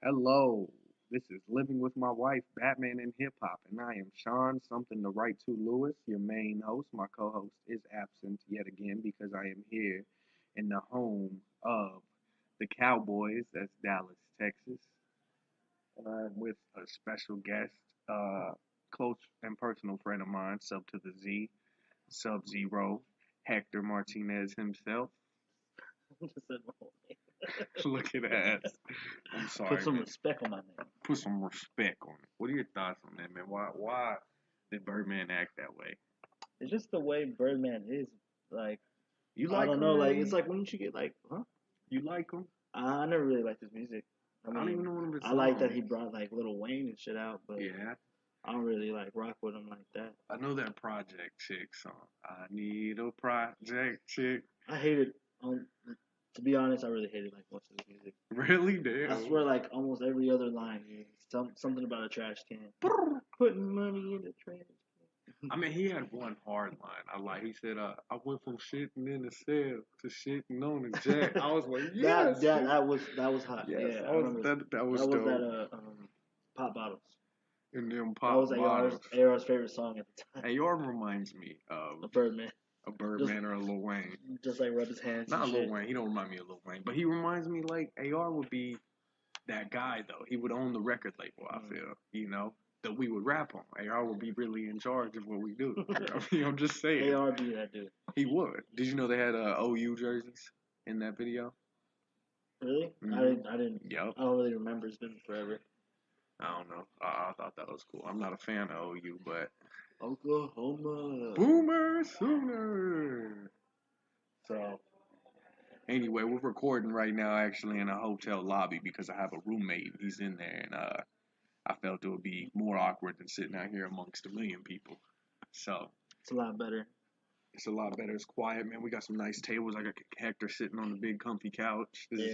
Hello, this is Living with My Wife, Batman and Hip Hop, and I am Sean, something to write to Lewis, your main host. My co host is absent yet again because I am here in the home of the Cowboys, that's Dallas, Texas. With a special guest, close and personal friend of mine, sub to the Z, Sub Zero, Hector Martinez himself. Just said my whole name. Look at that. I'm Put sorry, some man. respect on my name. Put some respect on it. What are your thoughts on that, man? Why did Birdman act that way? It's just the way Birdman is. Like, You I like don't him, know. Like, man? it's like when you get like, huh? You like him? I never really liked his music. I don't even know one of his I like that songs. he brought like Lil Wayne and shit out, but Yeah, I don't really like rock with him like that. I know that Project Chick song. I need a Project Chick. I hated. To be honest, I really hated like most of his music. Really, damn. I swear, like almost every other line, something about a trash can. Putting money in the trash. I mean, he had one hard line. I like. He said, "I went from shitting in the cell to shitting on the jack." I was like, "Yes, that was hot. yes." Yeah, I I was remember. that was That was dope. that pop bottles. And them That was pop bottles. AR's favorite song at the time. AR reminds me of A Birdman. a Birdman or a Lil Wayne. Just like rub his hands. Not and Lil shit. Wayne. He don't remind me of Lil Wayne, but he reminds me like AR would be that guy though. He would own the record label. I feel that we would rap on. AR would be really in charge of what we do. I mean, I'm just saying. AR be that dude. He would. Did you know they had OU jerseys in that video? Really? Mm-hmm. I didn't. Yep. I don't really remember. It's been forever. I don't know. I thought that was cool. I'm not a fan of OU, but Oklahoma. Boomer Sooner. So Anyway, we're recording right now actually in a hotel lobby because I have a roommate. He's in there, and I felt it would be more awkward than sitting out here amongst a million people. So it's a lot better. it's a lot better. It's quiet, man. We got some nice tables. I got Hector sitting on the big comfy couch. This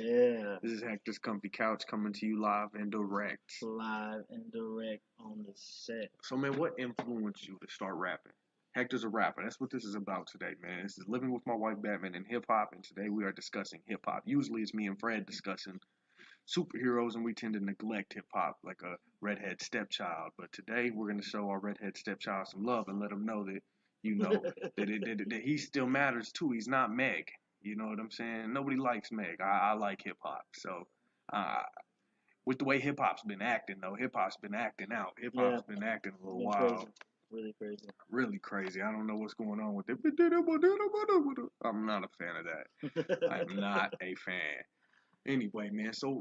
is Hector's comfy couch coming to you live and direct. Live and direct on the set. So, man, what influenced you to start rapping? Hector's a rapper. That's what this is about today, man. This is Living with My Wife, Batman, and hip hop, and today we are discussing hip hop. Usually it's me and Fred discussing superheroes, and we tend to neglect hip hop like a redhead stepchild. But today we're going to show our redhead stepchild some love and let him know that, that he still matters too. He's not Meg. You know what I'm saying? Nobody likes Meg. I like hip hop. So, uh, with the way hip hop's been acting, though, hip hop's been acting out. Hip hop's been acting a little wild. Crazy. Really crazy. Really crazy. I don't know what's going on with it. I'm not a fan of that. I am not a fan. Anyway, man. So,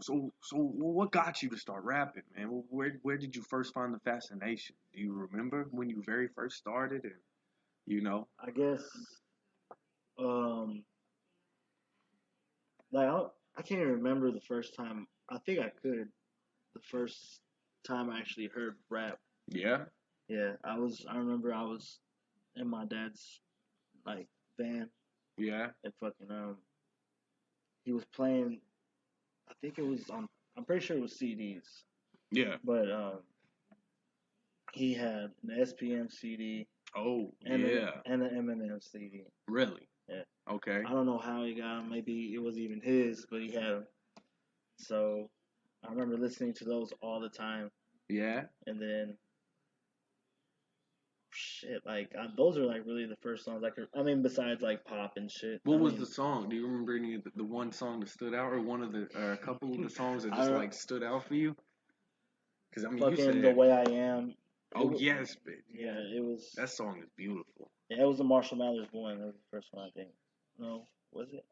what got you to start rapping, man? Where did you first find the fascination? Do you remember when you very first started? And I guess, um, like I can't even remember the first time. I think I could. The first time I actually heard rap. Yeah. Yeah, I remember I was in my dad's like van. Yeah. And fucking he was playing. I think it was on. I'm pretty sure it was CDs. Yeah. But he had an SPM CD. Oh, and yeah. And an Eminem CD. Really? Yeah. Okay. I don't know how he got them. Maybe it was even his, but he had them. So I remember listening to those all the time. Yeah. And then, those are like really the first songs I could. I mean, besides like pop and shit. What was the song? Do you remember any of the one song that stood out, or one of the a couple of the songs that just stood out for you? Because I mean, you said The Way I Am. Yes, bitch. Yeah, it was. That song is beautiful. Yeah, it was the Marshall Mathers one. That was the first one, I think. No, was it?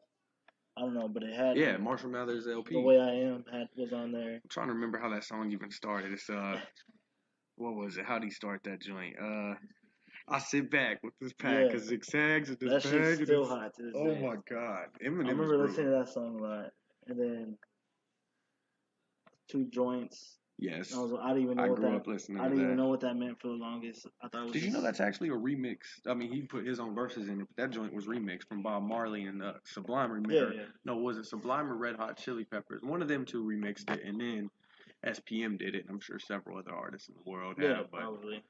I don't know, but it had. Yeah, Marshall Mathers LP. The Way I Am was on there. I'm trying to remember how that song even started. It's what was it? How'd he start that joint? I sit back with this pack of zigzags with this bag. That shit's still hot to this day. My god, Eminem. I remember listening to that song a lot, and then 2 Joints. Yes. I didn't even know what that. I didn't even know what that meant for the longest. I thought it was. Did you know that's actually a remix? I mean, he put his own verses in it, but that joint was remixed from Bob Marley and Sublime remixed. Yeah. No, was it Sublime or Red Hot Chili Peppers? One of them two remixed it, and then SPM did it. And I'm sure several other artists in the world have. But probably.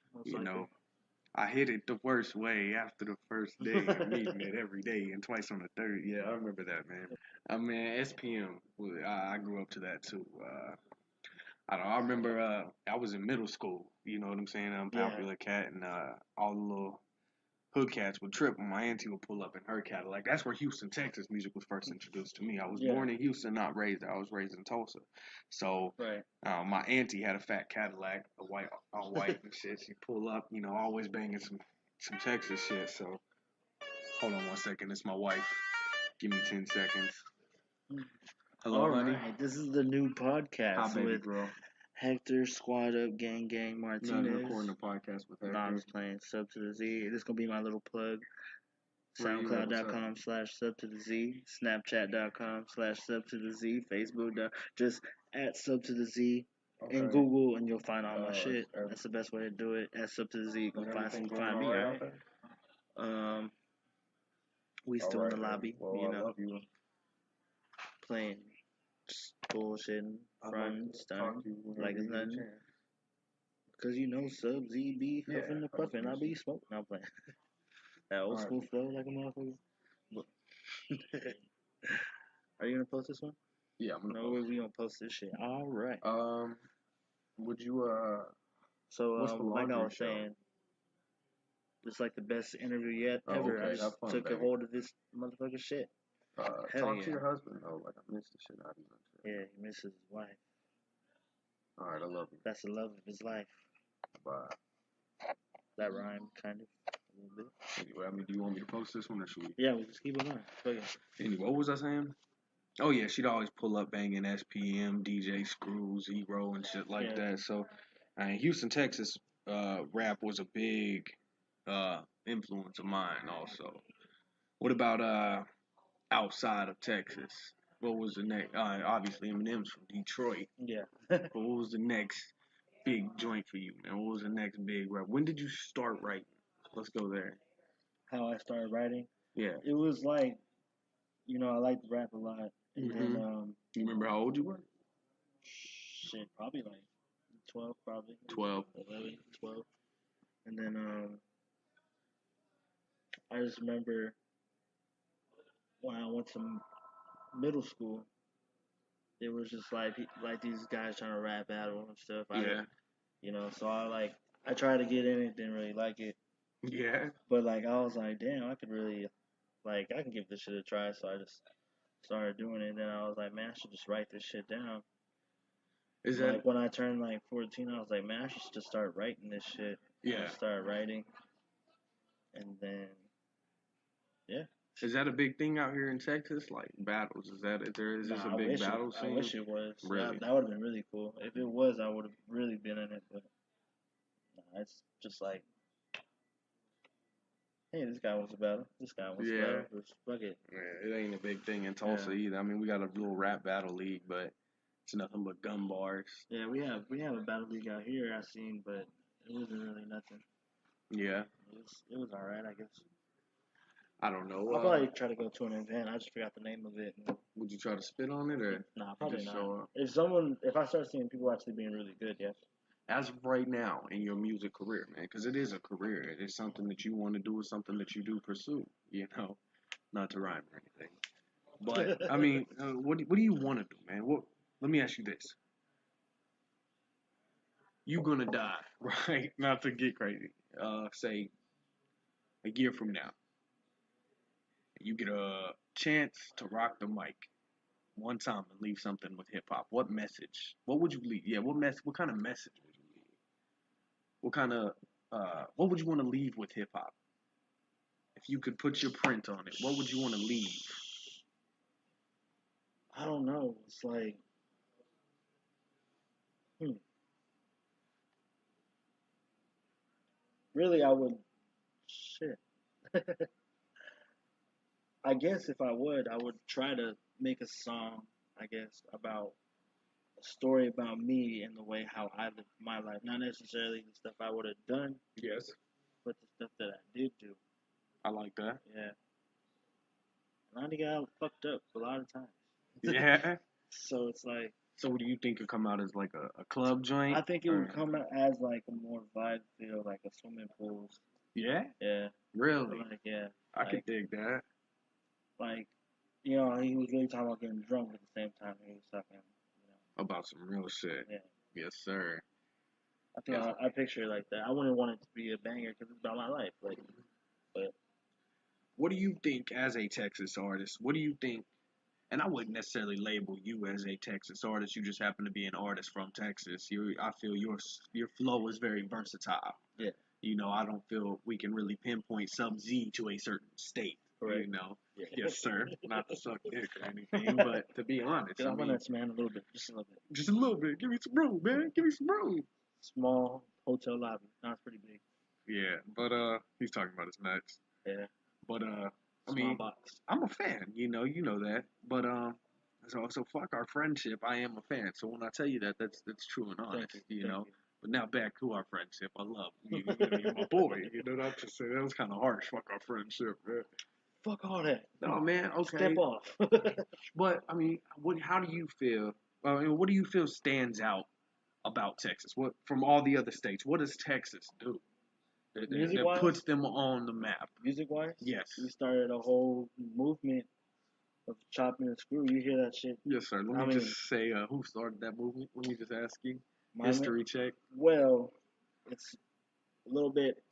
I hit it the worst way after the first day. I'm eating it every day and twice on the third. Yeah, I remember that, man. I mean, SPM. I grew up to that too. I don't know. I remember I was in middle school. You know what I'm saying? I'm a Yeah. popular cat, and all the little hood cats would trip when my auntie would pull up in her Cadillac. That's where Houston, Texas music was first introduced to me. I was Yeah. born in Houston, not raised there. I was raised in Tulsa. So Right. my auntie had a fat Cadillac, a white, all white and shit. She'd pull up, you know, always banging some Texas shit. So hold on one second. It's my wife. Give me 10 seconds. Hello, All honey. right. This is the new podcast Hi, baby with girl. Hector, Squad Up, Gang Gang, Not Martinez. recording a podcast with No, I'm Hector. just playing Sub to the Z. This is going to be my little plug. Where you at? What's up? SoundCloud.com/sub to the Z. Snapchat.com/sub to the Z. Facebook. Just at sub to the Z. In Google, and you'll find all my shit. That's the best way to do it. At sub to the Z, you can find me, alright? We still in the lobby, you know, playing, just bullshitting, fronting, stunning, like it's nothing. Cause you know, Sub Z be huffing the puffing, I be smoking, I'm playing. That old school flow like a motherfucker. Are you gonna post this one? Yeah, I'm gonna No, post. we gonna post this shit. All right. Would you So what's the like I laundry was show? saying, it's like the best interview yet Oh, ever. okay, I have just fun, took a baby. hold of this motherfucking shit. Hell Talk yeah. to your husband. Oh, like I missed the shit out of you. Yeah, he misses his wife. All right, I love you. That's the love of his life. Bye. That rhyme, kind of, a little bit. Anyway, I mean, do you want me to post this one or should we? Yeah, we just keep it on. Fuck it. Anyway, what was I saying? Oh yeah, she'd always pull up banging SPM, DJ Screw, Zero, and shit like that. So, Houston, Texas, rap was a big influence of mine. Also, what about outside of Texas? What was the next? Obviously, Eminem's from Detroit. Yeah. But what was the next big joint for you, man? What was the next big rap? When did you start writing? Let's go there. How I started writing? Yeah. It was like, you know, I liked rap a lot. And then, You remember how old you were? shit, probably like 12, probably. 12. 11, 12. And then, I just remember when I went to middle school, it was just like these guys trying to rap battle and stuff. You know, so I tried to get in it, didn't really like it. Yeah. But like I was like, damn, I could really I can give this shit a try. So I just started doing it. And then I was like, man, I should just write this shit down. Is that like when I turned like 14? I was like, man, I should just start writing this shit. Yeah. I started writing, and then yeah. Is that a big thing out here in Texas? Like battles? Is this a big battle scene? I wish it was. Really? That would have been really cool. If it was, I would have really been in it. But nah, it's just like, hey, this guy wants a battle. This guy wants a battle. Just fuck it. Yeah, it ain't a big thing in Tulsa either. I mean, we got a little rap battle league, but it's nothing but gun bars. Yeah, we have a battle league out here. I seen, but it wasn't really nothing. Yeah. It was all right, I guess. I don't know. I'll probably try to go to an event. I just forgot the name of it. Would you try to spit on it or? Nah, probably not. Show up? If I start seeing people actually being really good, yes. As of right now in your music career, man, because it is a career. It is something that you want to do. It's something that you do pursue. You know, not to rhyme or anything. But I mean, what do you want to do, man? Let me ask you this: you gonna die, right? Not to get crazy. Say a year from now, you get a chance to rock the mic one time and leave something with hip hop. What message? What would you leave? Yeah, what kind of message would you leave? What would you want to leave with hip hop? If you could put your print on it, what would you want to leave? I don't know. It's like, really, I would. Shit. I guess if I would try to make a song, I guess, about a story about me and the way how I lived my life. Not necessarily the stuff I would have done. Yes. But the stuff that I did do. I like that. Yeah. And I got fucked up a lot of times. Yeah. So it's like. So what do you think could come out as like a club joint? I think it would come out as like a more vibe feel, like a swimming pool. Yeah? Yeah. Really? Like, yeah. I could dig that. Like, he was really talking about getting drunk at the same time he was talking, about some real shit. Yeah. Yes, sir. I feel Yes. I picture it like that. I wouldn't want it to be a banger because it's about my life. Like, but What do you think as a Texas artist? What do you think? And I wouldn't necessarily label you as a Texas artist. You just happen to be an artist from Texas. I feel your flow is very versatile. yeah, You know, I don't feel we can really pinpoint Sub Z to a certain state. correct. You know, Yeah. yes, sir. Not to suck dick or anything, but to be honest, Get I off my mean, nuts, man, a little bit, just a little bit. just a little bit. Give me some room, man. Give me some room. Small hotel lobby. No, it's pretty big. Yeah, but he's talking about his nuts. Yeah. But I Small mean, box. I'm a fan. You know that. But so fuck our friendship. I am a fan. So when I tell you that, that's true and honest. Thank you. You Thank know. you. But now back to our friendship. I love you. You're my boy. You know, not to say that was kind of harsh. Fuck our friendship, man. Fuck all that. No, man. Okay. Step off. But I mean, what? How do you feel? What do you feel stands out about Texas? What from all the other states? What does Texas do Music that wise? puts them on the map? Music wise? Yes. We started a whole movement of chopping and screw. You hear that shit? Yes, sir. Let I me mean, just say, who started that movement? Let me just ask you. my History check. well, it's a little bit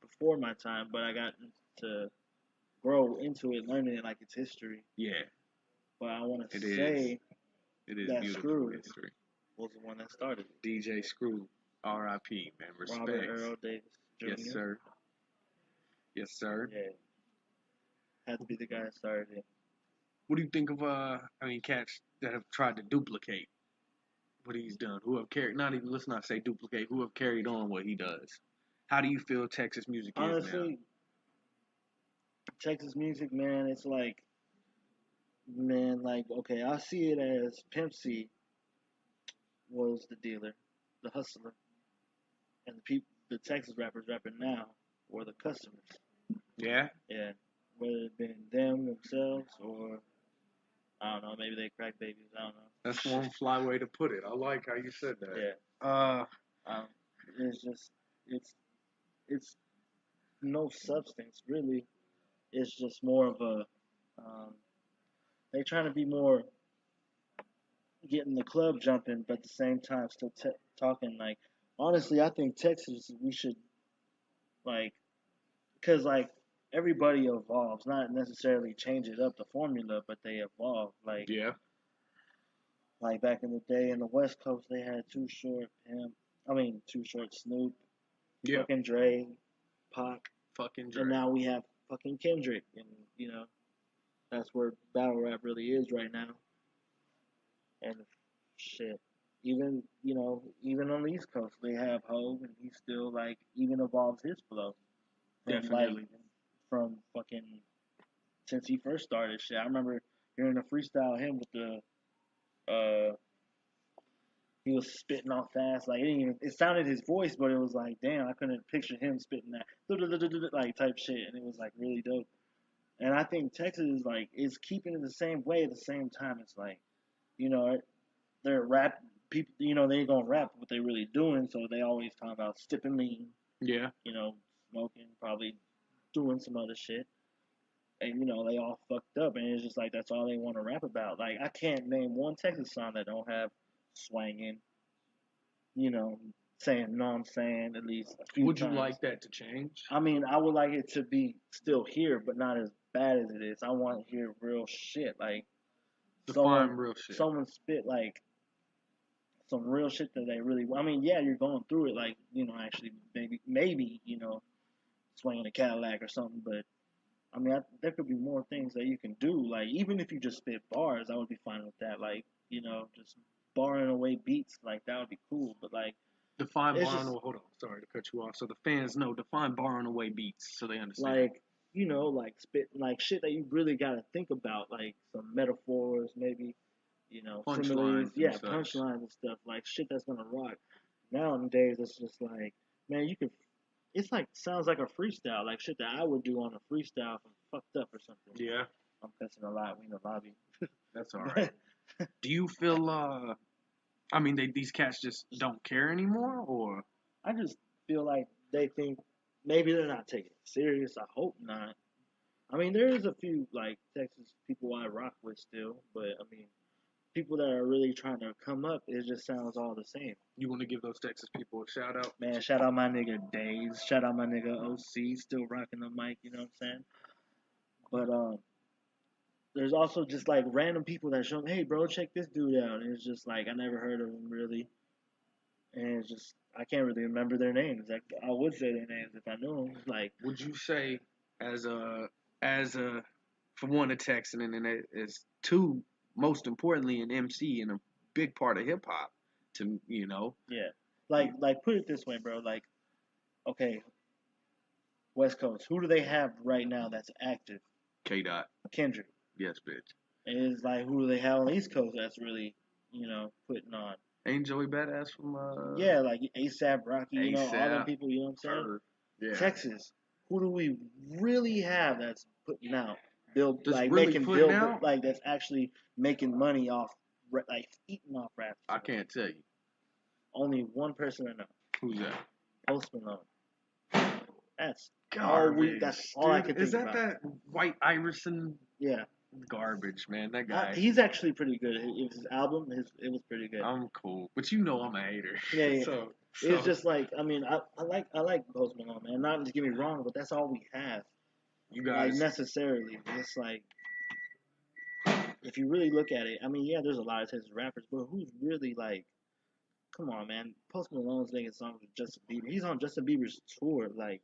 before my time, but I got to grow into it, learning it like it's history. Yeah, But I want to it say is. It is that beautiful Screw history. was the one that started it. DJ Screw, R.I.P. Man, Robert respect. Earl Davis Jr. Yes, sir. Yes, sir. Yeah, had to be the guy that started it. What do you think of cats that have tried to duplicate what he's done? Who have carried? Not even. Let's not say duplicate. Who have carried on what he does? How do you feel Texas music is now? Honestly, Texas music, man, it's like, man, like, okay, I see it as Pimp C was the dealer, the hustler, and the Texas rappers rapping now were the customers. Yeah. Yeah, whether it been them themselves or I don't know, maybe they crack babies. I don't know. That's one fly way to put it. I like how you said that. Yeah. Um, it's just it's no substance really. It's just more of a they trying to be more getting the club jumping, but at the same time still talking like honestly. I think Texas we should like because like everybody evolves, not necessarily change it up the formula, but they evolve. Yeah. Like back in the day in the West Coast, they had Too Short Snoop, Yeah. fucking Dre, Pac, Fucking Dre. and now we have fucking Kendrick, and you know that's where battle rap really is right now. And shit, even on the East Coast, they have Hov, and he still like even evolves his flow from Definitely. from fucking since he first started shit. I remember hearing a freestyle him with the he was spitting off fast. Like it sounded his voice, but it was like, damn, I couldn't picture him spitting that like type shit, and it was like really dope. And I think Texas is keeping it the same way. At the same time, it's like, you know, they're rap people. You know, they ain't gonna rap what they really doing, so they always talk about stipping lean. Yeah. You know, smoking, probably doing some other shit. And you know, they all fucked up, and it's just like that's all they want to rap about. Like I can't name one Texas song that don't have swanging, you know, saying no I'm saying at least a few Would you times. like that to change? I mean, I would like it to be still here, but not as bad as it is. I want to hear real shit. Like Define real shit. Someone spit like some real shit that they really I mean, yeah, you're going through it like, you know, actually maybe, you know, swinging a Cadillac or something, but I mean, there could be more things that you can do. Like, even if you just spit bars, I would be fine with that. Like, you know, just barring away beats, like, that would be cool. But, like, define barring away. Hold on, sorry to cut you off. So the fans know define barring away beats, so they understand. Like, you know, like spit, like shit that you really got to think about, like some metaphors, maybe, you know, punchlines, punchlines and stuff, like shit that's gonna rock. Nowadays, it's just like, man, you can it's like sounds like a freestyle, like shit that I would do on a freestyle if I'm fucked up or something. Yeah. I'm cussing a lot. We in the lobby. That's all right. Do you feel I mean these cats just don't care anymore, or I just feel like they think maybe they're not taking it serious. I hope not. I mean, there is a few like Texas people I rock with still, but I mean, people that are really trying to come up, it just sounds all the same. You want to give those Texas people a shout out? Man, shout out my nigga Days. Shout out my nigga OC, still rocking the mic. You know what I'm saying? But there's also just like random people that show, hey bro, check this dude out. And it's just like I never heard of him really, and it's just I can't really remember their names. Like I would say their names if I knew them. Like, would you say as a for one a Texan and then as two, most importantly an MC and a big part of hip hop to yeah, like put it this way, bro. Like, okay, West Coast, who do they have right now that's active? K Dot. Kendrick. Yes, bitch. And it's like who do they have on the East Coast that's really putting on? Ain't Joey Badass from Yeah, like ASAP Rocky, all them ASAP. people. You know what I'm saying? Yeah. Texas, who do we really have that's putting out, build That's like really making putting build out? like that's actually making money off like eating off rap? I can't tell you. Only one person I know. Who's that? Post Malone. That's Garbage. That's all I could think Is that about. that White Iverson? Yeah. Garbage, man. That guy. He's actually pretty good. His album, it was pretty good. I'm cool, but I'm a hater. Yeah. so it's just like I like Post Malone, man. Not to get me wrong, but that's all we have. You guys, like necessarily, it's like if you really look at it, I mean, yeah, there's a lot of Texas rappers, but who's really like? Come on, man. Post Malone's making songs with Justin Bieber. He's on Justin Bieber's tour. Like,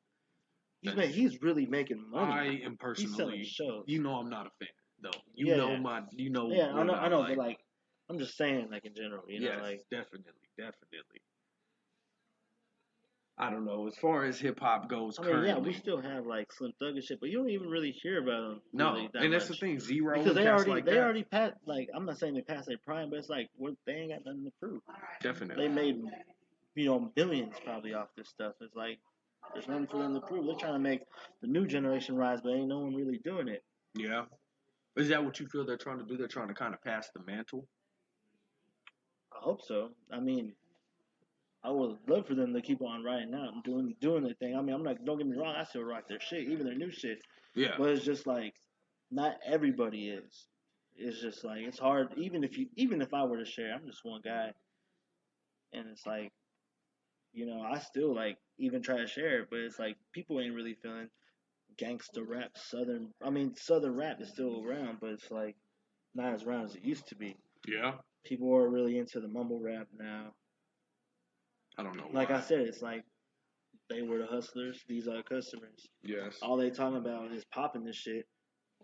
he's really making money. I am He's selling personally, shows. I'm not a fan though. Yeah. I know, like. but like, I'm just saying, like in general, yes, like definitely. I don't know. As far as hip hop goes, I mean, currently, yeah, we still have like Slim Thug and shit, but you don't even really hear about them. no, Really that and much. that's the thing. Zero because they already already passed. Like, I'm not saying they passed their prime, but it's like they ain't got nothing to prove. Definitely, They made billions probably off this stuff. It's like there's nothing for them to prove. They're trying to make the new generation rise, but ain't no one really doing it. Yeah. Is that what you feel they're trying to do? They're trying to kind of pass the mantle? I hope so. I mean, I would love for them to keep on riding out and doing their thing. I mean, I'm not. Don't get me wrong. I still rock their shit, even their new shit. Yeah. But it's just like, not everybody is. It's just like it's hard. Even if I were to share, I'm just one guy, and it's like, I still like even try to share it, but it's like people ain't really feeling gangster rap, southern. I mean, southern rap is still around, but it's like not as around as it used to be. Yeah. People are really into the mumble rap now. I don't know. Like I said, it's like they were the hustlers. These are the customers. Yes. All they talking about is popping this shit.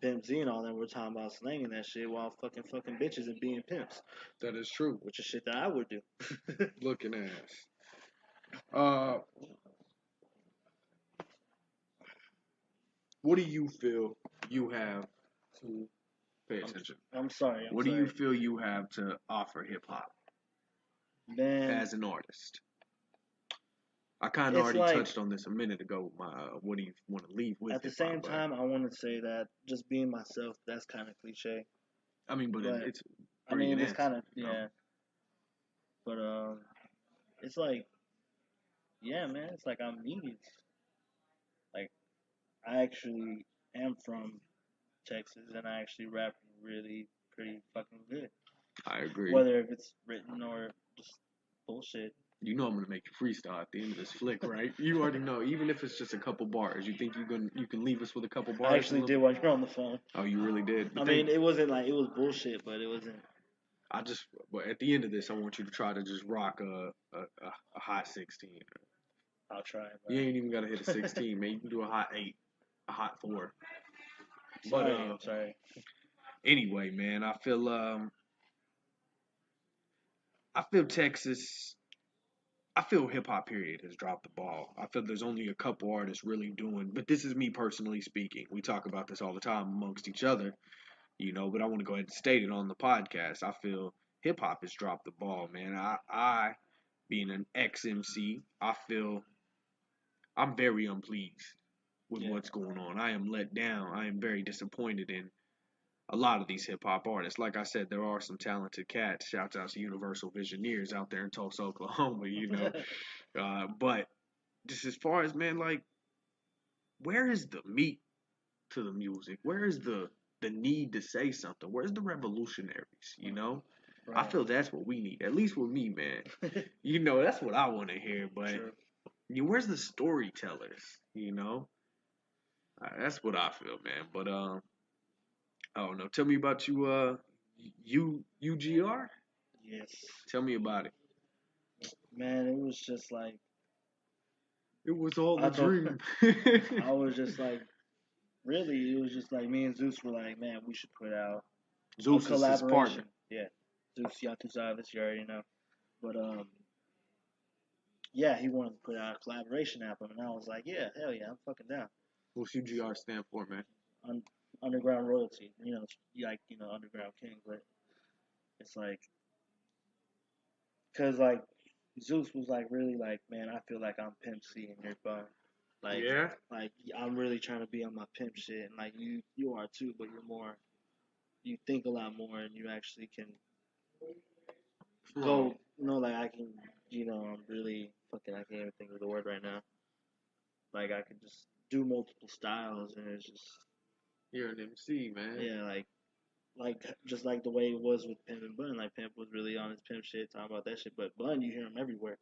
Pimp Z and all them were talking about slanging that shit while fucking bitches and being pimps. That is true. Which is shit that I would do. Looking ass. What do you feel you have to pay attention? I'm sorry. What do you feel you have to offer hip hop as an artist? I kind of already touched on this a minute ago. What do you want to leave with? At the same time, I want to say that just being myself, that's kind of cliche. I mean, but it's. I mean, it's kind of yeah. But it's like, yeah, man. It's like I'm needed. Like, I actually am from Texas, and I actually rap really pretty fucking good. I agree. Whether if it's written or just bullshit. You know I'm gonna make you freestyle at the end of this flick, right? You already know. Even if it's just a couple bars, you think you can leave us with a couple bars? I actually did while you're on the phone. Oh, you really did. But I mean, it wasn't like it was bullshit, but it wasn't. But at the end of this, I want you to try to just rock a hot 16. I'll try. Bro. You ain't even gotta hit a 16, man. You can do a hot 8, a hot 4. Sorry. Anyway, man, I feel Texas. I feel hip hop period has dropped the ball. I feel there's only a couple artists really doing, but this is me personally speaking. We talk about this all the time amongst each other, but I want to go ahead and state it on the podcast. I feel hip hop has dropped the ball, man. I being an ex-MC, I feel I'm very unpleased with what's going on. I am let down. I am very disappointed in a lot of these hip hop artists. Like I said, there are some talented cats. Shouts out to Universal Visioneers out there in Tulsa, Oklahoma, but just as far as, man, like, where is the meat to the music? Where is the need to say something? Where's the revolutionaries, Right. I feel that's what we need, at least with me, man. You know, that's what I want to hear. But where's the storytellers? You know, that's what I feel, man. But I don't know. Tell me about you, UGR. Yes. Tell me about it. Man, it was just like it was all a dream. I was just like, really, it was just like me and Zeus were like, man, we should put out Zeus a collaboration. Is his partner. Yeah, Zeus Yatuzavis, you already know. But yeah, he wanted to put out a collaboration album, and I was like, yeah, hell yeah, I'm fucking down. What's UGR stand for, man? Underground royalty, like underground king, but it's like, cause like Zeus was like really like, man, I feel like I'm Pimp C and you're Bun. Like, yeah, like I'm really trying to be on my pimp shit, and like you are too, but you're more, you think a lot more, and you actually can go, like I can, I'm really fucking, I can't even think of the word right now. Like I can just do multiple styles, and it's just, you're an MC, man. Yeah, like just like the way it was with Pimp and Bun. Like Pimp was really on his pimp shit, talking about that shit, but Bun, you hear him everywhere.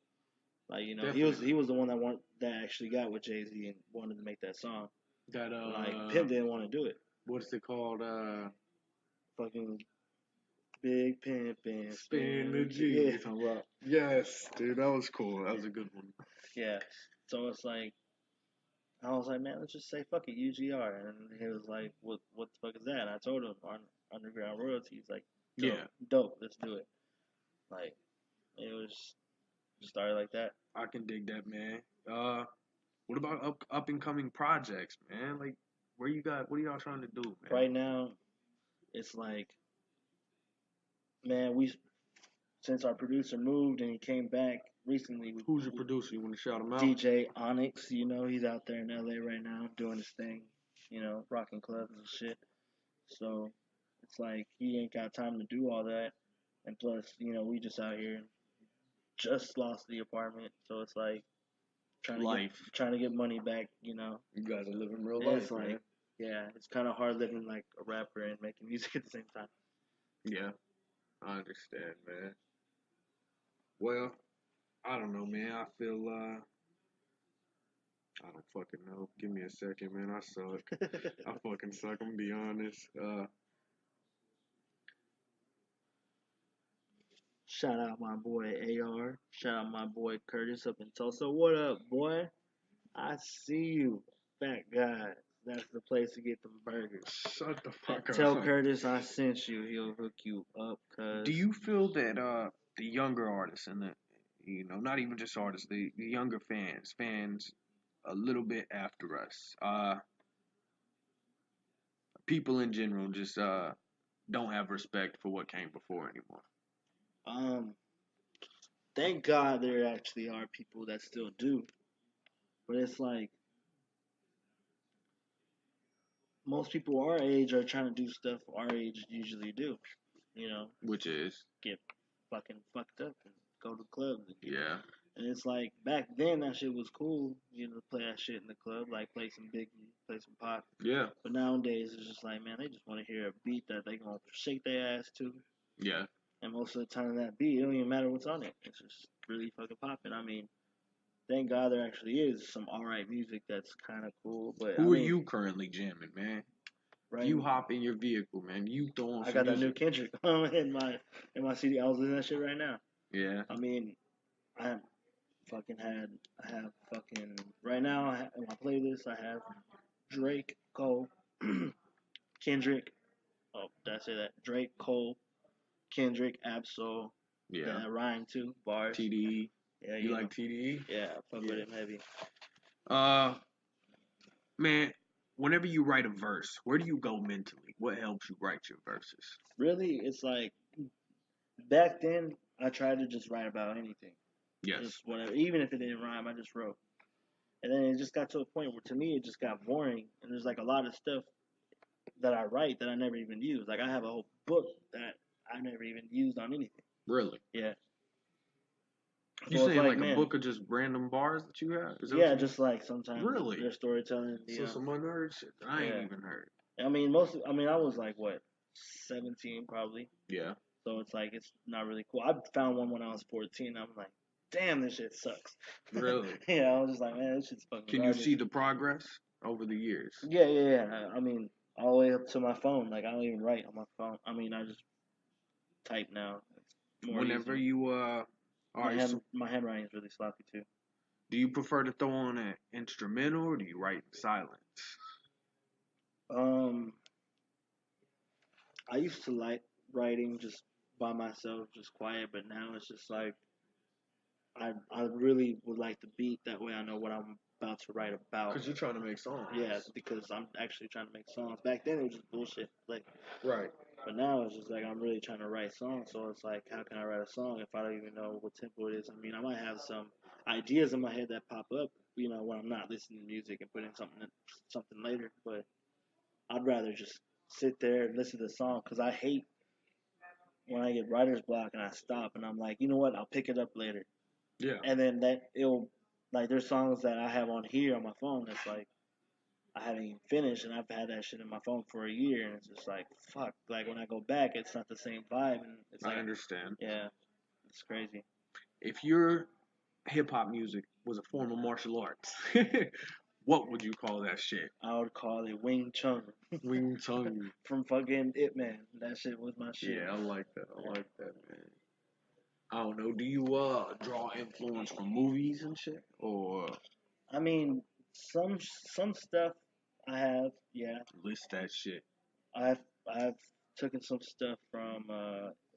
Like he was the one that actually got with Jay-Z and wanted to make that song. That like Pimp didn't want to do it. What's it called? Fucking Big Pimp and Spin the G. Yeah. Yes, dude, that was cool. That was a good one. Yeah. So it's like, I was like, man, let's just say fuck it, UGR. And he was like, what the fuck is that? And I told him on Underground Royalties, like, dope, let's do it. Like, it was just started like that. I can dig that, man. What about up and coming projects, man? Like, what are y'all trying to do, man? Right now, it's like, man, since our producer moved and he came back recently. Who's your producer? You want to shout him out? DJ Onyx, he's out there in LA right now doing his thing, rocking clubs and shit. So it's like he ain't got time to do all that. And plus, we just out here just lost the apartment. So it's like trying to get money back, You guys are living real life, like, man. Yeah, it's kind of hard living like a rapper and making music at the same time. Yeah, I understand, man. Well, I don't know, man. I feel, I don't fucking know. Give me a second, man. I suck. I fucking suck, I'm gonna be honest. Shout out my boy AR. Shout out my boy Curtis up in Tulsa. What up, boy? I see you, fat guy. That's the place to get them burgers. Shut the fuck up. Tell Curtis I sent you. He'll hook you up. Do you feel that the younger artists and the, not even just artists, the younger fans a little bit after us, people in general just don't have respect for what came before anymore? Thank God there actually are people that still do. But it's like, most people our age are trying to do stuff our age usually do, Which is? Get fucking fucked up and go to clubs. Yeah. And it's like, back then that shit was cool, play that shit in the club, like play some Biggie, play some Pop. Yeah. But nowadays it's just like, man, they just want to hear a beat that they gonna shake their ass to. Yeah. And most of the time that beat, it don't even matter what's on it. It's just really fucking popping. I mean, thank God there actually is some alright music that's kind of cool. But who are you currently jamming, man? Right. You hop in your vehicle, man. You throw on. I got that new Kendrick in my CD. I was listening to that shit right now. Yeah. I mean, I have fucking right now in my playlist. I have Drake, Cole, Kendrick. Oh, did I say that? Drake, Cole, Kendrick, Absol. Yeah. Ryan too. Bars. TDE. Yeah. You like TDE? Yeah, I fuck with him heavy. Man, whenever you write a verse, where do you go mentally? What helps you write your verses? Really, it's like, back then I tried to just write about anything. Yes. Just whatever. Even if it didn't rhyme, I just wrote. And then it just got to a point where, to me, it just got boring. And there's like a lot of stuff that I write that I never even use. Like, I have a whole book that I never even used on anything. Really? Yeah. You saying like a book of just random bars that you have? Yeah, just like sometimes. Really? Their storytelling. So some unheard shit that I ain't even heard. I mean, I was like, what, 17 probably. Yeah. So it's like it's not really cool. I found one when I was 14. I'm like, damn, this shit sucks. Really? Yeah, I was just like, man, this shit's fucking Can garbage. you see the progress over the years? Yeah. I mean, all the way up to my phone. Like I don't even write on my phone. I mean, I just type now. It's more Whenever easy. you My handwriting is really sloppy too. do you prefer to throw on an instrumental or do you write in silence? Um, I used to like writing just by myself, just quiet, but now it's just like I really would like the beat. That way, I know what I'm about to write about. Because you're trying to make songs. Yeah, because I'm actually trying to make songs. Back then, it was just bullshit. Like, Right. but now it's just like I'm really trying to write songs. So it's like, how can I write a song if I don't even know what tempo it is? I mean, I might have some ideas in my head that pop up, when I'm not listening to music and put in something later. But I'd rather just sit there and listen to the song because I hate when I get writer's block and I stop and I'm like, you know what? I'll pick it up later. Yeah. And then there's songs that I have on here on my phone that's like I haven't even finished, and I've had that shit in my phone for a year, and it's just like fuck. Like when I go back, it's not the same vibe, and it's like I understand. yeah, it's crazy. If your hip hop music was a form of martial arts, what would you call that shit? I would call it Wing Chun. Wing Chun. From fucking Ip Man. That shit was my shit. Yeah, I like that. I like that, man. I don't know. Do you draw influence from movies and shit, or I mean, some stuff I have, yeah. list that shit? I've taken some stuff from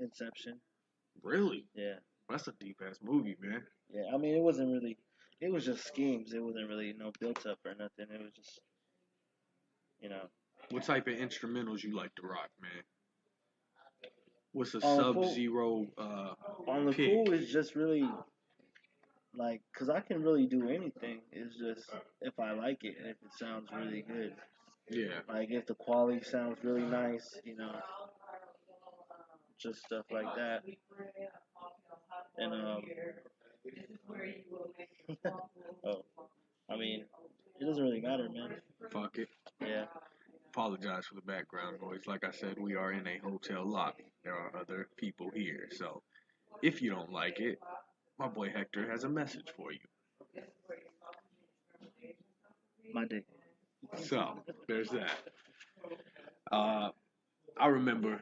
Inception. Really? Yeah. That's a deep ass movie, man. Yeah. I mean, it wasn't really. It was just schemes. It wasn't really no built up or nothing. It was just, you know. What type of instrumentals you like to rock, man? What's a On the Sub-Zero on the pick? cool is just really like, cause I can really do anything. It's just if I like it and if it sounds really good. Yeah. Like if the quality sounds really nice, just stuff like that. And oh, I mean, it doesn't really matter, man. Fuck it. Yeah. Apologize for the background noise. Like I said, we are in a hotel lobby. There are other people here. So if you don't like it, my boy Hector has a message for you. My dick. So there's that. I remember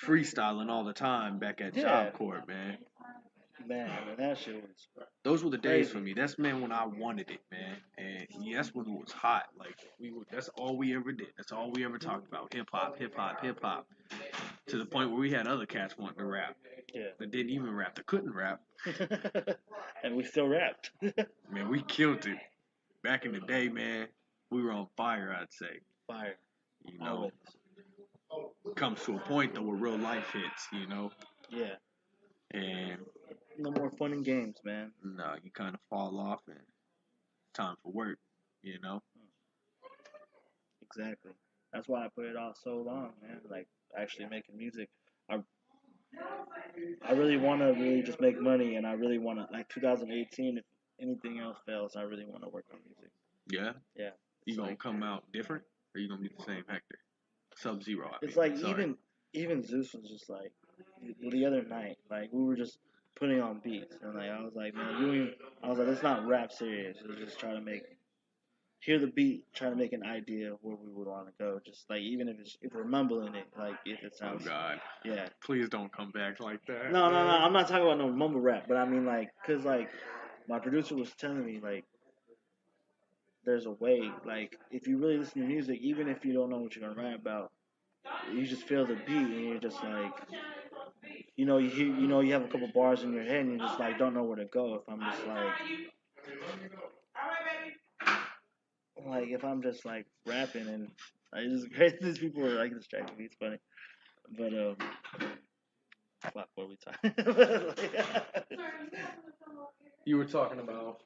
freestyling all the time back at Job Corps, man. Man, that shit was. Those were the days crazy. for me. That's when I wanted it, man. And yeah, that's when it was hot. Like that's all we ever did. That's all we ever talked about. Hip hop, hip hop, hip hop. To the point where we had other cats wanting to rap. Yeah. That didn't even rap. That couldn't rap. And we still rapped. Man, we killed it. Back in the day, man, we were on fire, I'd say. Fire. You know. Always. Comes to a point though where real life hits, Yeah. And no more fun and games, man. No, you kind of fall off and time for work, Exactly. That's why I put it off so long, man. Like actually making music. I really want to really just make money, and I really want to, like 2018, if anything else fails, I really want to work on music. Yeah? Yeah. You going to come out different, or you going to be the same Hector? Sub-Zero, It's like, even Zeus was just like, the other night, like, we were just putting on beats, and like, I was like, man, let's not rap serious, let's just try to hear the beat, try to make an idea of where we would want to go. Just like even if we're mumbling it, like if it sounds. Oh God. Yeah. Please don't come back like that. No. I'm not talking about no mumble rap, but I mean like, cause like my producer was telling me like, there's a way. Like if you really listen to music, even if you don't know what you're gonna write about, you just feel the beat and you're just like, you hear, you have a couple bars in your head and you just like don't know where to go. If I'm just like if I'm just like rapping and I just these people are like distracting me. It's funny, but fuck, what are we talking? You were talking about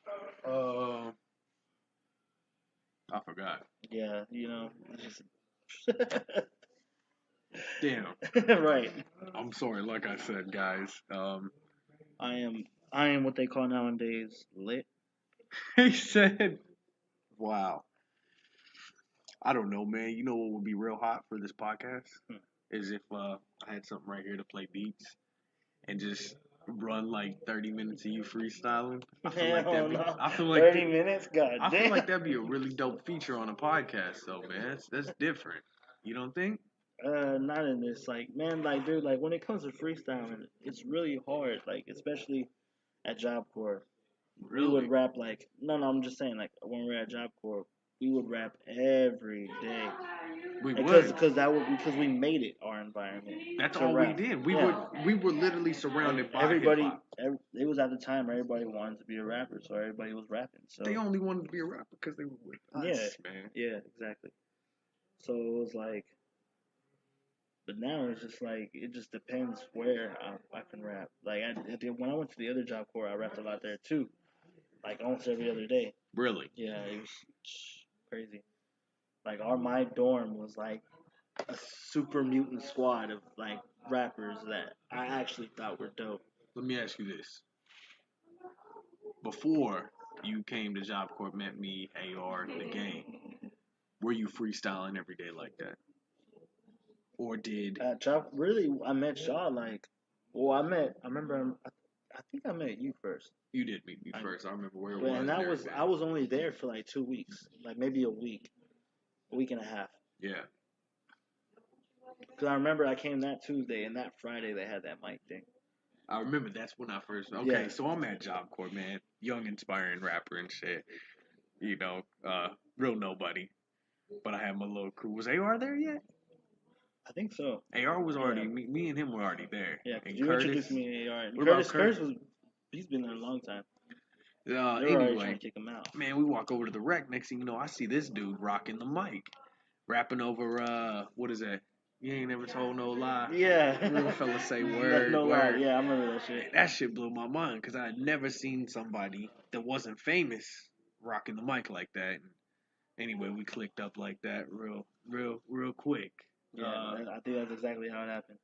I forgot. Yeah, it's just damn. Right. I'm sorry. Like I said, guys. I am what they call nowadays lit. He said, "Wow." I don't know, man. You know what would be real hot for this podcast? is if I had something right here to play beats and just run like 30 minutes of you freestyling. I feel like that'd be. No. I feel like 30 minutes? God I feel damn. like that'd be a really dope feature on a podcast, though, man. That's different. You don't think? Not in this. Like, man, like, dude, like, when it comes to freestyling, it's really hard. Like, especially at Job Corps, we would Really? rap like, no, I'm just saying, like, when we we're at Job Corps, we would rap every day. We Because would. cause that would because we made it our environment That's to all we rap. did. Yeah, We were literally like surrounded by hip everybody, hop. it was at the time everybody wanted to be a rapper, so everybody was rapping. So They only wanted to be a rapper because they were with yeah, us, man. yeah, exactly. So it was like, but now it's just like it just depends where I can rap. Like when I went to the other Job Corps, I rapped a lot there too, like almost every other day. Really? Yeah, it was crazy. Like my dorm was like a super mutant squad of like rappers that I actually thought were dope. Let me ask you this. Before you came to Job Corps, met me, AR, the game, were you freestyling every day like that? Or did At Job, really, I met Shaw like, well, I remember, I think I met you first. you did meet me first? I remember where it But was and and that was everything. I was only there for like 2 weeks, like maybe a week and a half. Yeah. Because I remember I came that Tuesday and that Friday they had that mic thing. I remember that's when I first. Okay, Yeah. so I'm at Job Corps, man. Young, inspiring rapper and shit. You know, real nobody. But I had my little crew. Was AR there yet? I think so. AR was Yeah. already. Me and him were already there. Yeah, And you Curtis. introduced me to AR. And What Curtis, about Curtis Curtis? was, he's been there a long time. They were already Anyway, trying to kick him out. man, we walk over to the rec. Next thing you know, I see this dude rocking the mic, rapping over what is that? You ain't never told no lie. Yeah. Real fella say word, no lie. word. Yeah, I remember that shit. That shit blew my mind because I had never seen somebody that wasn't famous rocking the mic like that. And anyway, we clicked up like that real quick. Yeah, I think that's exactly how it happened.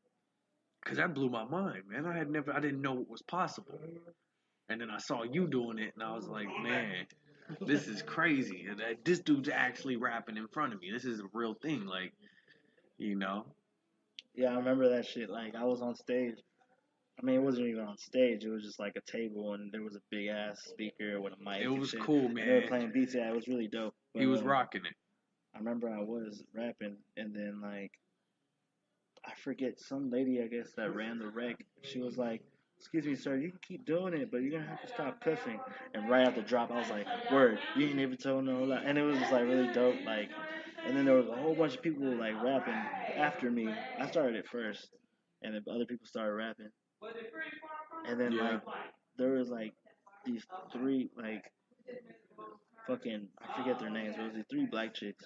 Cause that blew my mind, man. I didn't know it was possible. And then I saw you doing it, and I was like, man, this is crazy. This dude's actually rapping in front of me. This is a real thing, like, you know. Yeah, I remember that shit. Like I was on stage. I mean, it wasn't even on stage. It was just like a table, and there was a big ass speaker with a mic. It and was shit. cool, And they were man. playing beats. Yeah, it was really dope. But, He was rocking it. I remember I was rapping, and then like I forget some lady I guess that ran the rec. She was like, "Excuse me, sir, you can keep doing it, but you're gonna have to stop cussing." And right after the drop, I was like, "Word, you ain't even told no lie." And it was just like really dope. Like, and then there was a whole bunch of people like rapping after me. I started it first, and then other people started rapping. And then Yeah. like there was like these three like fucking I forget their names, but it was these three black chicks.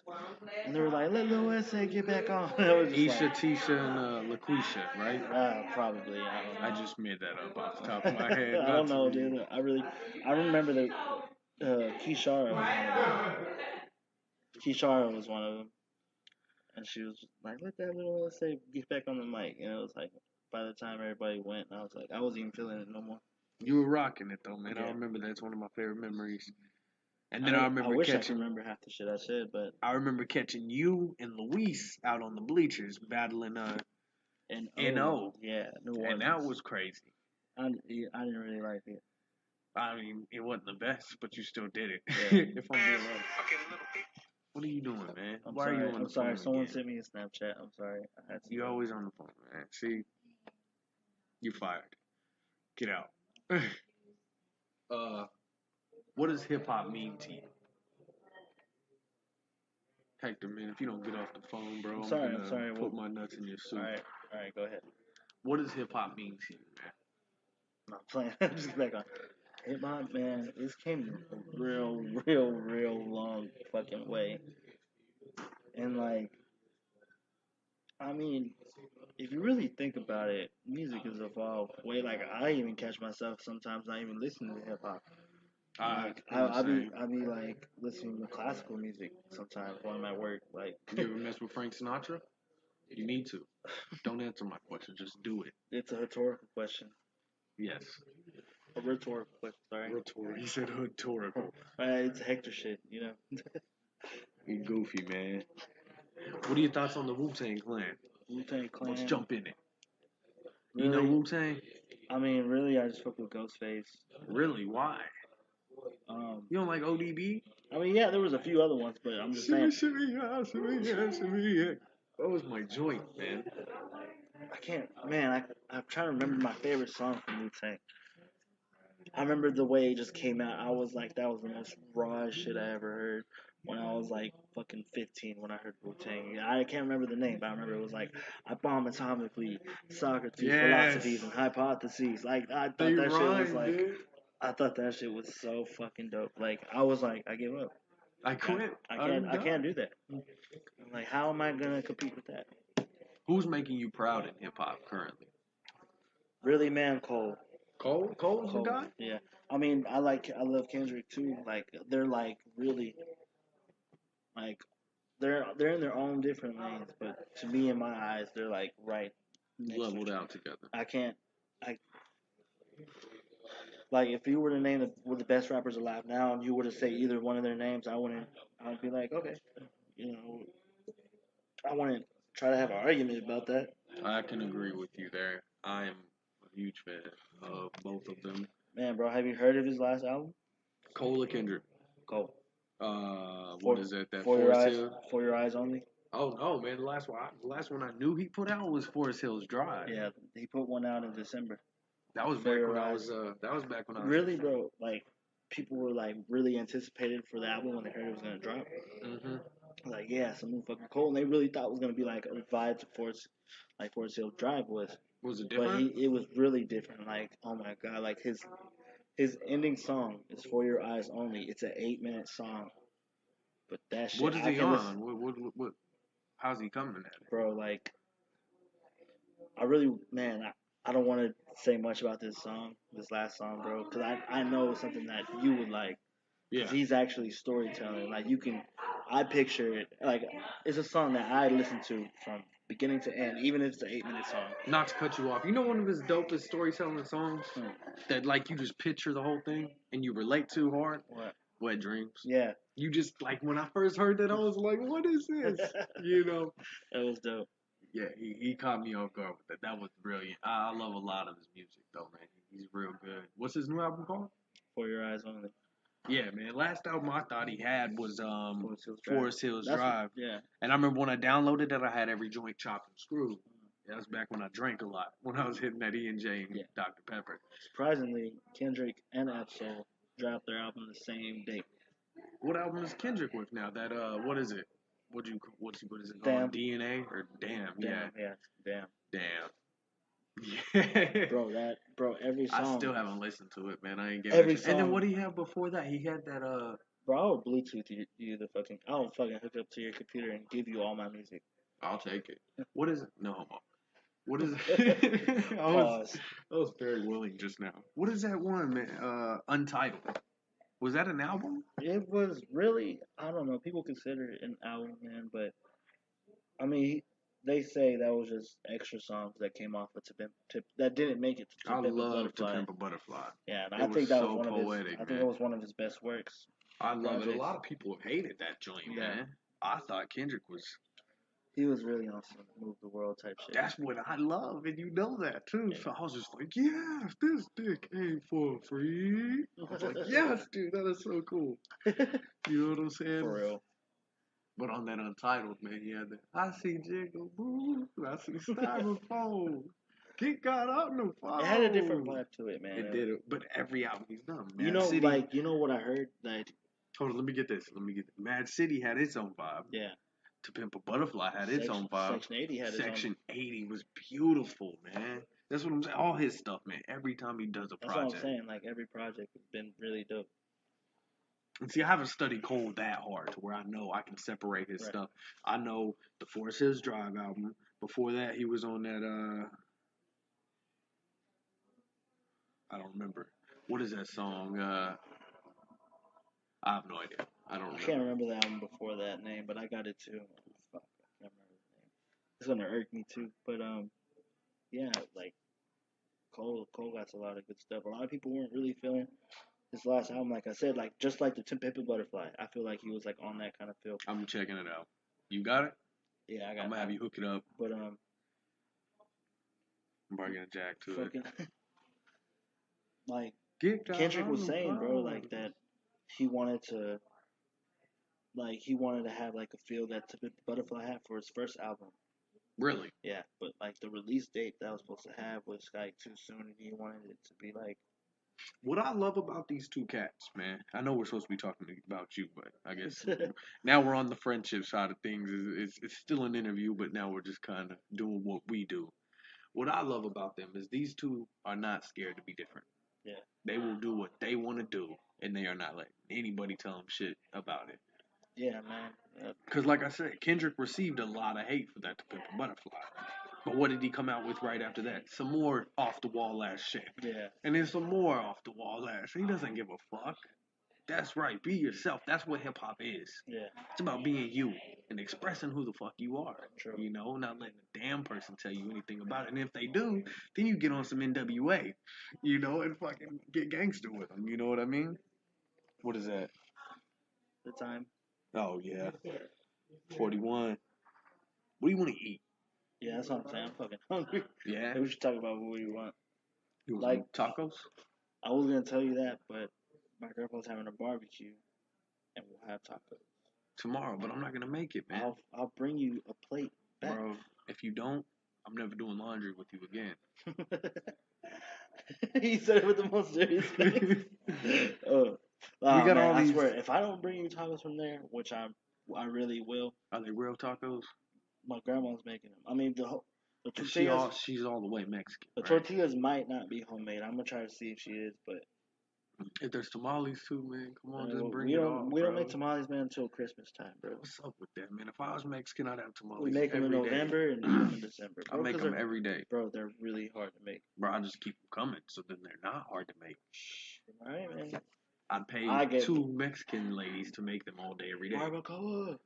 And they were like, "Let Lil SA get back on." And I was just Isha, like, Tisha, and LaQuisha, right? probably. I don't know. I just made that up off the top of my head. I don't know, dude. I remember that Kishara was one of them. Kishara was one of them, and she was like, "Let that little SA get back on the mic." And it was like, by the time everybody went, I was like, I wasn't even feeling it no more. You were rocking it though, man. Yeah. I remember that's one of my favorite memories. And then I remember I wish I catching. could remember half the shit I said, but I remember catching you and Luis out on the bleachers battling NO. Yeah, New Orleans. And that was crazy. I didn't really like it. I mean, it wasn't the best, but you still did it. Yeah. If I'm being honest. What are you doing, man? I'm Why sorry. are you on I'm the sorry. phone Someone again? sent me a Snapchat. I'm sorry. I had to. You always on the phone, man. See, you fired. Get out. What does hip hop mean to you? Hector, man, if you don't get off the phone, bro, I'm gonna put my nuts in your soup. All right, go ahead. What does hip hop mean to you, man? I'm not playing. I'm just back on. Hip hop, man, this came a real long fucking way. And like, I mean, if you really think about it, music has evolved way. Like, I even catch myself sometimes not even listening to hip hop. Like, I be like listening to classical music sometimes while I'm at work. Like, you ever mess with Frank Sinatra? You need to. Don't answer my question. Just do it. It's a rhetorical question. Yes. A rhetorical question. Sorry. Rhetorical. He said rhetorical. It's Hector shit, you know. You goofy, man. What are your thoughts on the Wu-Tang Clan? Wu-Tang Clan. Let's jump in it. Really? You know Wu-Tang? I mean, really, I just fuck with Ghostface. Really? Why? You don't like ODB? I mean, yeah, there was a few other ones, but I'm just saying. That was my joint, man. I can't, man. I'm trying to remember my favorite song from Wu-Tang. I remember the way it just came out. I was like, that was the most raw shit I ever heard when I was like fucking 15 when I heard Wu-Tang. I can't remember the name, but I remember it was like, I bomb atomically, Socrates, philosophies, and hypotheses. Like, I thought that shit was like, dude. I thought that shit was so fucking dope. Like, I was like, I give up. I quit. I can't do that. I'm like, how am I gonna compete with that? Who's making you proud in hip hop currently? Really, man, Cole. Cole's the guy? Yeah. I mean, I love Kendrick too. Like, they're like really, like, they're in their own different lanes, but to me, in my eyes, they're like right leveled out together. Like, if you were to name the best rappers alive now, and you were to say either one of their names, I'd be like, okay, you know, I wouldn't try to have an argument about that. I can agree with you there. I am a huge fan of both of them. Man, bro, have you heard of his last album? Cole or Kendrick? Cole. What is it? That For Your Eyes Only. Oh no, man! The last one I knew he put out was Forest Hills Drive. Yeah, he put one out in December. That was back when I was. Really, bro. Like, people were like really anticipated for the album when they heard it was gonna drop. Mm-hmm. Like, yeah, some new fucking Cole, and they really thought it was gonna be like a vibe to Forest Hills Drive was. Was it different? But it was really different. Like, oh my god, like his ending song is For Your Eyes Only. It's an 8-minute song. But that shit. What is he on? What? How's he coming at it? Bro, like, I really, man, I don't want to say much about this last song, bro, because I know it's something that you would like. Yeah. He's actually storytelling. Like, I picture it, like, it's a song that I listen to from beginning to end, even if it's an 8-minute song. Not to cut you off, you know one of his dopest storytelling songs that, like, you just picture the whole thing and you relate to hard? What? Wet Dreams. Yeah. You just, like, when I first heard that, I was like, what is this? You know? That was dope. Yeah, he caught me off guard with that. That was brilliant. I love a lot of his music, though, man. He's real good. What's his new album called? For Your Eyes Only. Yeah, man. Last album I thought he had was Forest Hills Drive. Yeah. And I remember when I downloaded that, I had every joint chopped and screwed. That was back when I drank a lot. When I was hitting that E&J and Dr. Pepper. Surprisingly, Kendrick and Absol dropped their album the same date. What album is Kendrick with now? That what is it? What is it called? Damn. DNA or Damn? Yeah. Damn. Yeah. Bro, every song. I still haven't listened to it, man. I ain't getting every song. And then what do you have before that? He had that Bro, I'll Bluetooth you the fucking. I'll fucking hook up to your computer and give you all my music. I'll take it. What is it? No homo. What is it? I was very willing just now. What is that one, man? Untitled. Was that an album? It was really, I don't know. People consider it an album, man, but I mean, they say that was just extra songs that came off of that didn't make it to Pimp a Butterfly. To Pimp a Butterfly. Yeah, and I think that was I think it was one of his best works. I love it. A lot of people have hated that joint, man. I thought Kendrick was. He was really on some move the world type shit. That's what I love, and you know that too. Yeah. So I was just like, yes, this dick ain't for free. I was like, yes, dude, that is so cool. You know what I'm saying? For real. But on that Untitled, man, he had that. I see Jiggle Boo, I see Styrofoam. Kick got out no fire. It had a different vibe to it, man. It did, but every album he's done, man. You know what I heard? Like, hold on, let me get this. Mad City had its own vibe. Yeah. To Pimp a Butterfly had its own vibe. Section 80 had its own. Section 80 was beautiful, man. That's what I'm saying. All his stuff, man. Every time he does a project. That's what I'm saying. Like, every project has been really dope. And see, I haven't studied Cole that hard to where I know I can separate his stuff. I know the Forest Hills Drive album. Before that, he was on that, I don't remember. What is that song? I have no idea. I can't remember the album before that name, but I got it too. Fuck, I can't remember the name. It's gonna irk me too. But yeah, like Cole got a lot of good stuff. A lot of people weren't really feeling his last album, like I said, like just like the Pimp a Butterfly. I feel like he was like on that kind of feel. I'm checking it out. You got it? Yeah, I got it. I'm gonna have you hook it up. But I'm probably gonna jack to it. Fucking like Get Kendrick was down, saying, bro, like that he wanted to have like a feel that Tip Butterfly had for his first album. Really? Yeah, but like the release date that was supposed to have was like too soon, and he wanted it to be like. What I love about these two cats, man. I know we're supposed to be talking about you, but I guess now we're on the friendship side of things. It's still an interview, but now we're just kind of doing what we do. What I love about them is these two are not scared to be different. Yeah. They will do what they want to do, and they are not letting anybody tell them shit about it. Yeah, man. Because, like I said, Kendrick received a lot of hate for that To Pimp a Butterfly. But what did he come out with right after that? Some more off the wall ass shit. Yeah. And then some more off the wall ass. He doesn't give a fuck. That's right. Be yourself. That's what hip hop is. Yeah. It's about being you and expressing who the fuck you are. True. You know, not letting a damn person tell you anything about it. And if they do, then you get on some NWA, you know, and fucking get gangster with them. You know what I mean? What is that? The time. Oh, yeah. 41. What do you want to eat? Yeah, that's what I'm saying. I'm fucking hungry. Yeah. Maybe we should talk about what you want. You want some tacos? I was gonna tell you that, but my girlfriend's having a barbecue, and we'll have tacos tomorrow. But I'm not gonna make it, man. I'll bring you a plate back. Bro, if you don't, I'm never doing laundry with you again. He said it with the most serious face. I swear, if I don't bring you tacos from there, which I really will. Are they real tacos? My grandma's making them. I mean, the tortillas. She's all the way Mexican. The tortillas might not be homemade. I'm gonna try to see if she is, but if there's tamales too, man, come on, just bring it on. We don't make tamales, man, until Christmas time, bro. What's up with that, man? If I was Mexican, I'd have tamales. We make them in November and eat them in December. I make them every day, bro. They're really hard to make. Bro, I just keep them coming, so then they're not hard to make. All right, man. I'd pay two Mexican ladies to make them all day, every day. Barbacoa.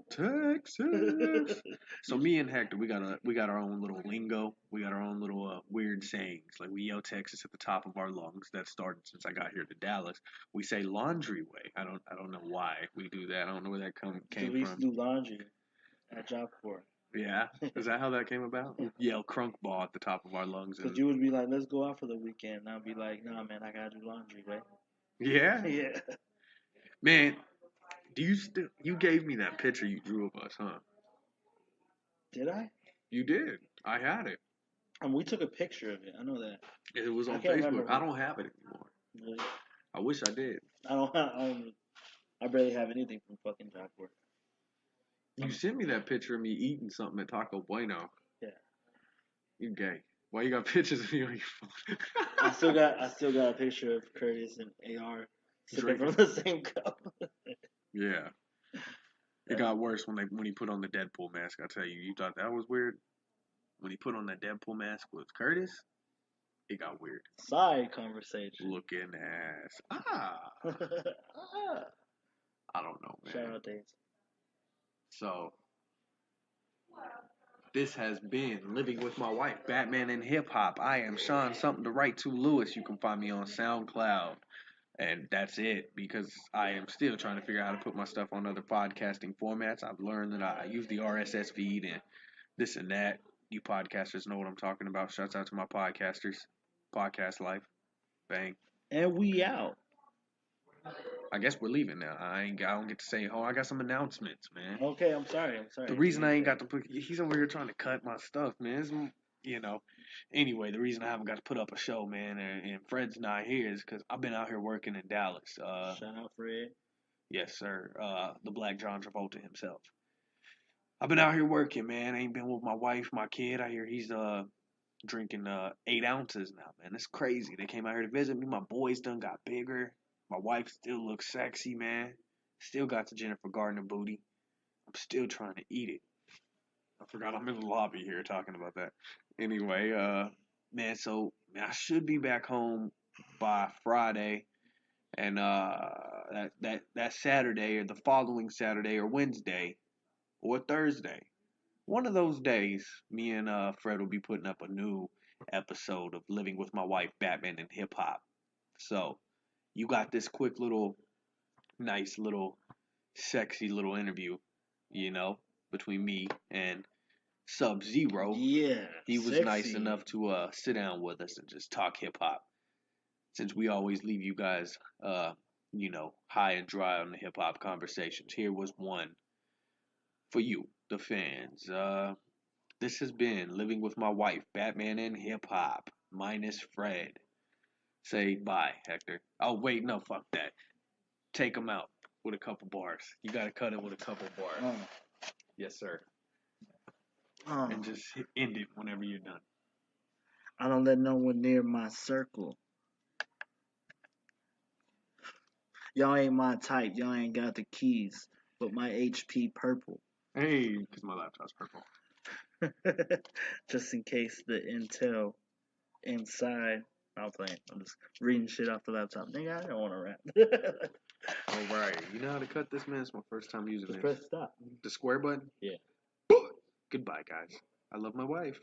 Texas. So me and Hector, we got our own little lingo. We got our own little weird sayings. Like we yell Texas at the top of our lungs. That started since I got here to Dallas. We say laundry way. I don't know why we do that. I don't know where that came from. We used to do laundry at Job Corps. Yeah, is that how that came about? Yell crunk ball at the top of our lungs. Because you would be like, let's go out for the weekend. And I'd be like, nah, man, I gotta do laundry, right? Yeah? Yeah. Man, you gave me that picture you drew of us, huh? Did I? You did. I had it. We took a picture of it. I know that. It was on Facebook. I don't have it anymore. Really? I wish I did. I barely have anything from fucking Job Corps. You sent me that picture of me eating something at Taco Bueno. Yeah. You gay. Why you got pictures of me on your phone? I still got a picture of Curtis and AR sipping from the same cup. Yeah. It got worse when he put on the Deadpool mask. I tell you, you thought that was weird? When he put on that Deadpool mask with Curtis, it got weird. Side conversation. Looking ass. I don't know, man. Shout out Dave. So, this has been Living with My Wife, Batman and Hip Hop. I am Sean, something to write to Lewis. You can find me on SoundCloud. And that's it, because I am still trying to figure out how to put my stuff on other podcasting formats. I've learned that I use the RSS feed and this and that. You podcasters know what I'm talking about. Shouts out to my podcasters. Podcast life. Bang. And we out. I guess we're leaving now. I don't get to say, I got some announcements, man. Okay, I'm sorry. The reason I ain't got to put, he's over here trying to cut my stuff, man. It's, anyway, the reason I haven't got to put up a show, man, and Fred's not here is because I've been out here working in Dallas. Shout out Fred. Yes, sir. The Black John Travolta himself. I've been out here working, man. I ain't been with my wife, my kid. I hear he's drinking 8 ounces now, man. It's crazy. They came out here to visit me. My boys done got bigger. My wife still looks sexy, man. Still got the Jennifer Gardner booty. I'm still trying to eat it. I forgot I'm in the lobby here talking about that. Anyway, man, I should be back home by Friday. And that Saturday or the following Saturday or Wednesday or Thursday, one of those days, me and Fred will be putting up a new episode of Living with My Wife, Batman and Hip Hop. So, you got this quick little, nice little, sexy little interview, between me and Sub-Zero. Yeah. He was sexy. nice enough to sit down with us and just talk hip hop. Since we always leave you guys, high and dry on the hip hop conversations, here was one for you, the fans. This has been Living with My Wife, Batman and Hip Hop, minus Fred. Say bye, Hector. Oh, wait, no, fuck that. Take him out with a couple bars. You gotta cut it with a couple bars. Yes, sir. And just end it whenever you're done. I don't let no one near my circle. Y'all ain't my type. Y'all ain't got the keys. But my HP purple. Hey, because my laptop's purple. Just in case the intel inside. I'm playing. I'm just reading shit off the laptop. Nigga, I don't want to rap. Alright, you know how to cut this, man? It's my first time using Just this. press stop. The square button? Yeah. Goodbye, guys. I love my wife.